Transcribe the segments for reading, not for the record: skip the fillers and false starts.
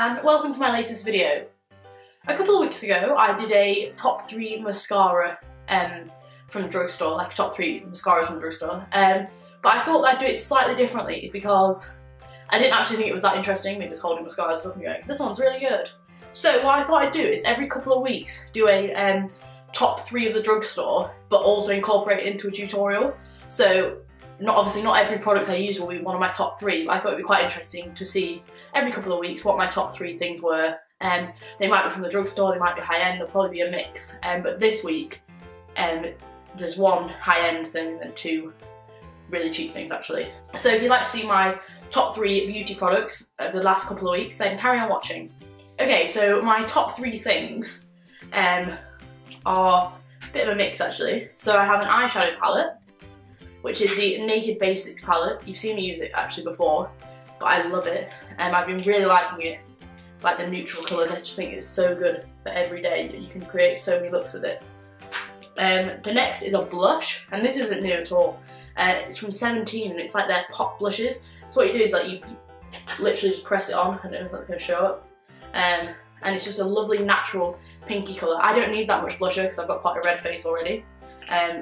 and welcome to my latest video. A couple of weeks ago I did a top 3 mascara from the drugstore, like a top 3 mascaras from the drugstore, but I thought I'd do it slightly differently because I didn't actually think it was that interesting, me just holding mascaras up and going, this one's really good. So what I thought I'd do is every couple of weeks do a top 3 of the drugstore, but also incorporate it into a tutorial. So obviously not every product I use will be one of my top 3, but I thought it'd be quite interesting to see every couple of weeks what my top 3 things were. They might be from the drugstore, they might be high-end, there'll probably be a mix. But this week, there's 1 high-end thing and 2 really cheap things actually. So if you'd like to see my top 3 beauty products of the last couple of weeks, then carry on watching. Okay, so my top 3 things are a bit of a mix actually. So I have an eyeshadow palette, which is the Naked Basics palette. You've seen me use it actually before, but I love it. I've been really liking it, like the neutral colours. I just think it's so good for every day. You can create so many looks with it. The next is a blush, and this isn't new at all. It's from 17 and it's like their pop blushes. So what you do is like you literally just press it on. I don't know if that's going to show up. And it's just a lovely natural pinky colour. I don't need that much blusher because I've got quite a red face already.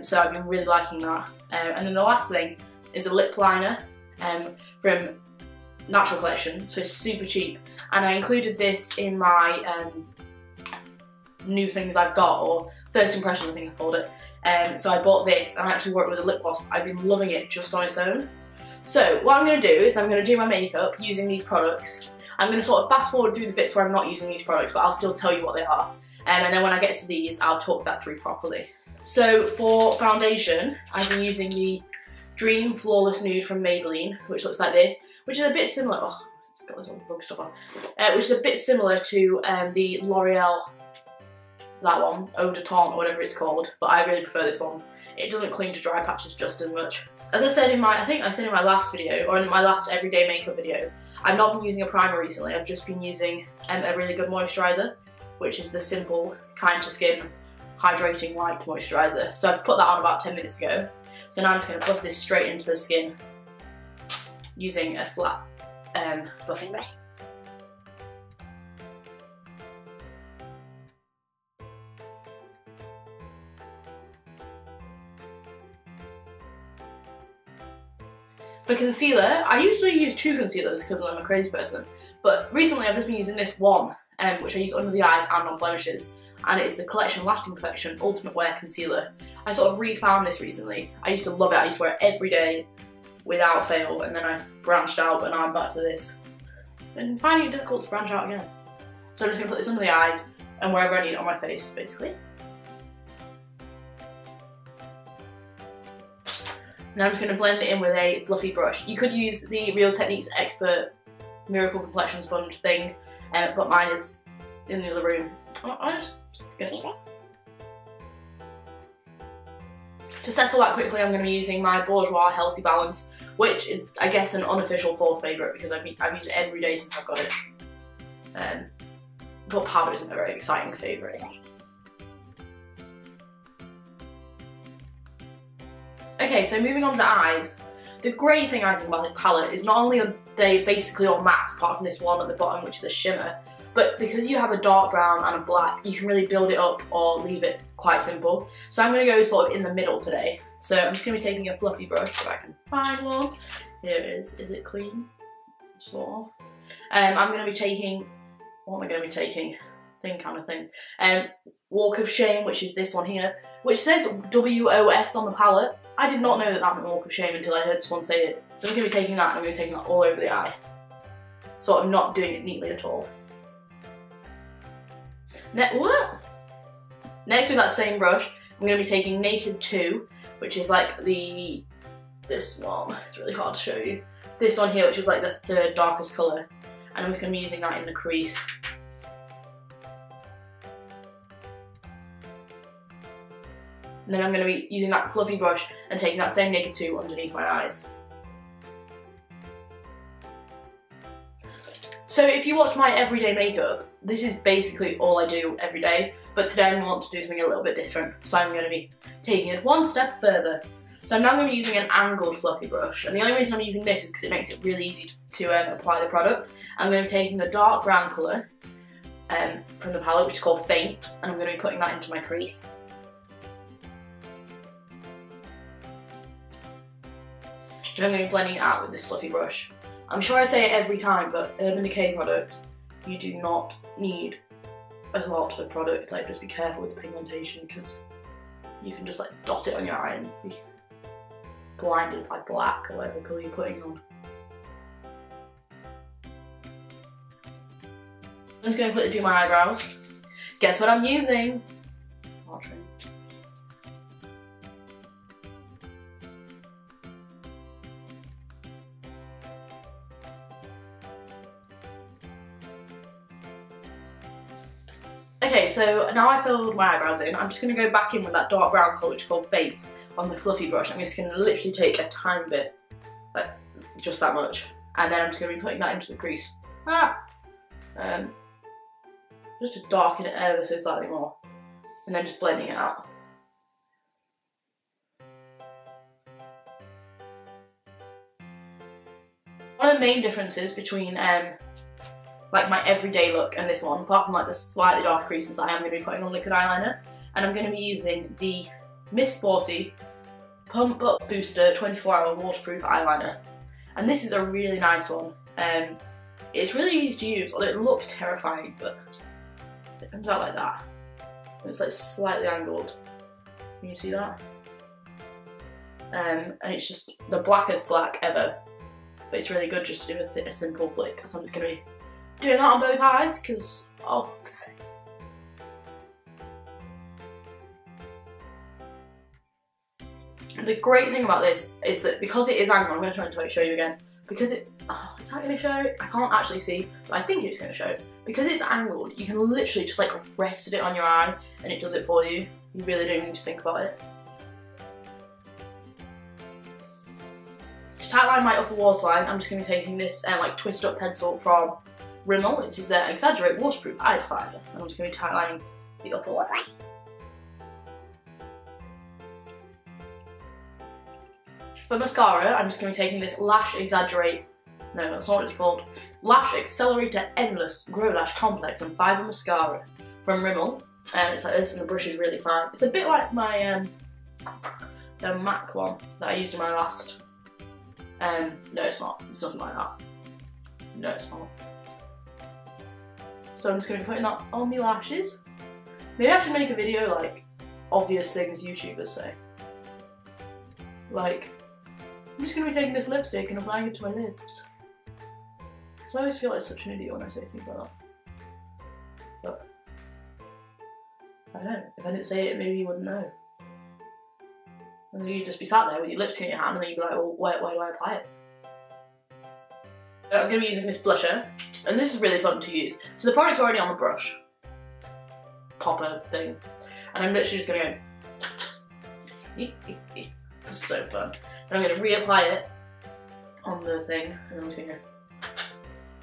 So I've been really liking that. And then the last thing is a lip liner from Natural Collection, so super cheap. And I included this in my new things I've got, or first impressions I think I called it. So I bought this and I actually wore it with a lip gloss. I've been loving it just on its own. So what I'm going to do is I'm going to do my makeup using these products. I'm going to sort of fast forward through the bits where I'm not using these products, but I'll still tell you what they are. And then when I get to these, I'll talk that through properly. So for foundation, I've been using the Dream Flawless Nude from Maybelline, which looks like this, which is a bit similar, oh, it's got this all bug stuff on, which is a bit similar to the L'Oreal, that one, Eau de Teint or whatever it's called, but I really prefer this one. It doesn't cling to dry patches just as much. As I said in my, I think I said in my last video, or in my last everyday makeup video, I've not been using a primer recently. I've just been using a really good moisturiser, which is the Simple Kind to Skin Hydrating Light Moisturiser. So I've put that on about 10 minutes ago. So now I'm just going to buff this straight into the skin using a flat buffing brush. For concealer, I usually use 2 concealers because I'm a crazy person, but recently I've just been using this one, which I use under the eyes and on blemishes, and it's the Collection Lasting Perfection Ultimate Wear Concealer. I sort of refound this recently. I used to love it, I used to wear it every day without fail, and then I branched out, but now I'm back to this. And finding it difficult to branch out again. So I'm just going to put this under the eyes and wherever I need it on my face, basically. Now I'm just going to blend it in with a fluffy brush. You could use the Real Techniques Expert Miracle Complexion Sponge thing, but mine is in the other room. I'm just going to use it. To settle that quickly, I'm going to be using my Bourjois Healthy Balance, which is, I guess, an unofficial 4th favourite because I've used it every day since I've got it. But powder isn't a very exciting favourite, is it? Okay, so moving on to eyes. The great thing I think about this palette is not only are they basically all matte, apart from this one at the bottom, which is a shimmer, but because you have a dark brown and a black, you can really build it up or leave it quite simple. So I'm going to go sort of in the middle today. So I'm just going to be taking a fluffy brush if I can find one. Here it is. Is it clean? Sort of. I'm going to be taking, what am I going to be taking? Kind of thing. Walk of Shame, which is this one here, which says WOS on the palette. I did not know that that meant Walk of Shame until I heard someone say it. So I'm going to be taking that and I'm going to be taking that all over the eye. Sort of not doing it neatly at all. What? Next with that same brush, I'm going to be taking Naked 2, which is like this one, it's really hard to show you. This one here, which is like the 3rd darkest colour. And I'm just going to be using that in the crease. And then I'm going to be using that fluffy brush and taking that same Naked 2 underneath my eyes. So if you watch my everyday makeup, this is basically all I do every day, but today I want to do something a little bit different. So I'm going to be taking it one step further. So I'm now going to be using an angled fluffy brush, and the only reason I'm using this is because it makes it really easy to apply the product. I'm going to be taking the dark brown colour from the palette, which is called Faint, and I'm going to be putting that into my crease. And I'm going to be blending it out with this fluffy brush. I'm sure I say it every time, but Urban Decay products, you do not need a lot of product. Like, just be careful with the pigmentation, because you can just like dot it on your eye and be blinded by black or whatever colour you're putting on. I'm just going to quickly do my eyebrows. Guess what I'm using? Archery. Okay, so now I filled my eyebrows in, I'm just going to go back in with that dark brown colour, which is called Fate, on the fluffy brush. I'm just going to literally take a tiny bit, like just that much, and then I'm just going to be putting that into the crease. Just to darken it ever so slightly more, and then just blending it out. One of the main differences between like my everyday look and this one, apart from like the slightly darker creases, I am going to be putting on liquid eyeliner, and I'm going to be using the Miss Sporty Pump Up Booster 24-hour waterproof eyeliner, and this is a really nice one. It's really easy to use, although it looks terrifying, but it comes out like that. It's like slightly angled. Can you see that? And it's just the blackest black ever, but it's really good just to do a simple flick. So I'm just going to be doing that on both eyes, because the great thing about this is that because it is angled, I'm going to try and show you again, because it, is that going to show? I can't actually see, but I think it's going to show. Because it's angled, you can literally just like rest it on your eye and it does it for you. You really don't need to think about it. To outline my upper waterline, I'm just going to be taking this like twist up pencil from Rimmel. It is their Accelerator waterproof eye definer, and I'm just going to be outlining the upper waterline. For mascara, I'm just going to be taking this Lash Exaggerate, no, that's not what it's called, Lash Accelerator Endless Grow Lash Complex and Fibre Mascara from Rimmel. It's like this, and the brush is really fine. It's a bit like my the MAC one that I used in my last. No, it's not. It's nothing like that. No, it's not. So I'm just going to be putting that on my lashes. Maybe I should make a video like obvious things YouTubers say. Like, I'm just going to be taking this lipstick and applying it to my lips. I always feel like such an idiot when I say things like that. But I don't know. If I didn't say it, maybe you wouldn't know. And then you'd just be sat there with your lipstick in your hand, and then you'd be like, well, where do I apply it? I'm going to be using this blusher, and this is really fun to use. So the product's already on the brush popper thing, and I'm literally just going to go. This is so fun. And I'm going to reapply it on the thing, and then I'm just going to go.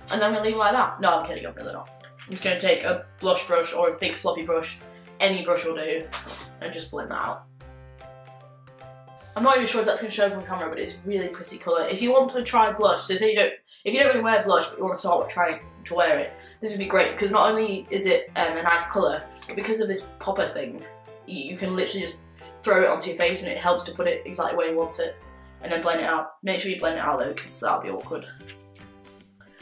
And then I'm going to leave it like that. No, I'm kidding, I'm really not. I'm just going to take a blush brush or a big fluffy brush, any brush will do, and just blend that out. I'm not even sure if that's going to show up on camera, but it's really pretty colour. If you want to try blush, so say if you don't really wear blush, but you want to start trying to wear it, this would be great, because not only is it a nice colour, but because of this popper thing, you can literally just throw it onto your face, and it helps to put it exactly where you want it, and then blend it out. Make sure you blend it out though, because that'll be awkward.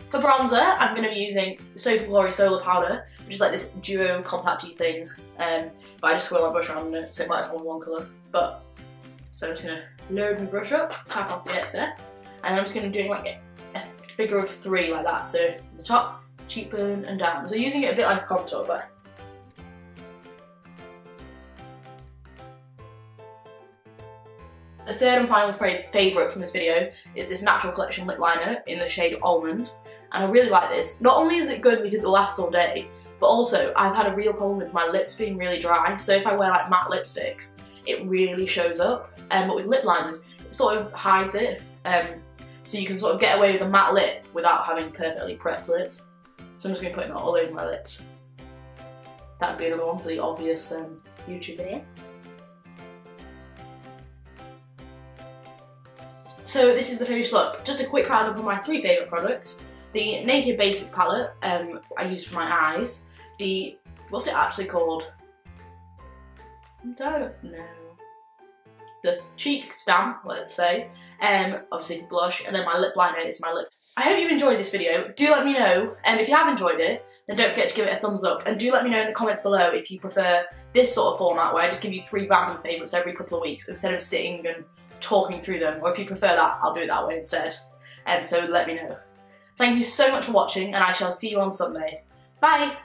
For bronzer, I'm going to be using Soap & Glory Solar Powder, which is like this duo compacty thing, but I just swirl my brush around it, so it might have one colour. So I'm just going to load my brush up, tap off the excess, and I'm just going to be doing like a figure of 3 like that, so the top, cheekbone and down. So using it a bit like a contour, but the third and final favourite from this video is this Natural Collection lip liner in the shade Almond, and I really like this. Not only is it good because it lasts all day, but also I've had a real problem with my lips being really dry, so if I wear like matte lipsticks, it really shows up, but with lip liners, it sort of hides it, so you can sort of get away with a matte lip without having perfectly prepped lips. So I'm just going to put that all over my lips. That would be another one for the obvious YouTube video. So this is the finished look. Just a quick roundup of my 3 favourite products. The Naked Basics palette I use for my eyes. The, what's it actually called? I don't know. The cheek stamp, let's say. Obviously for blush, and then my lip liner is my lip. I hope you enjoyed this video. Do let me know, and if you have enjoyed it, then don't forget to give it a thumbs up, and do let me know in the comments below if you prefer this sort of format where I just give you 3 random favourites every couple of weeks instead of sitting and talking through them, or if you prefer that, I'll do it that way instead. So let me know. Thank you so much for watching, and I shall see you on Sunday. Bye!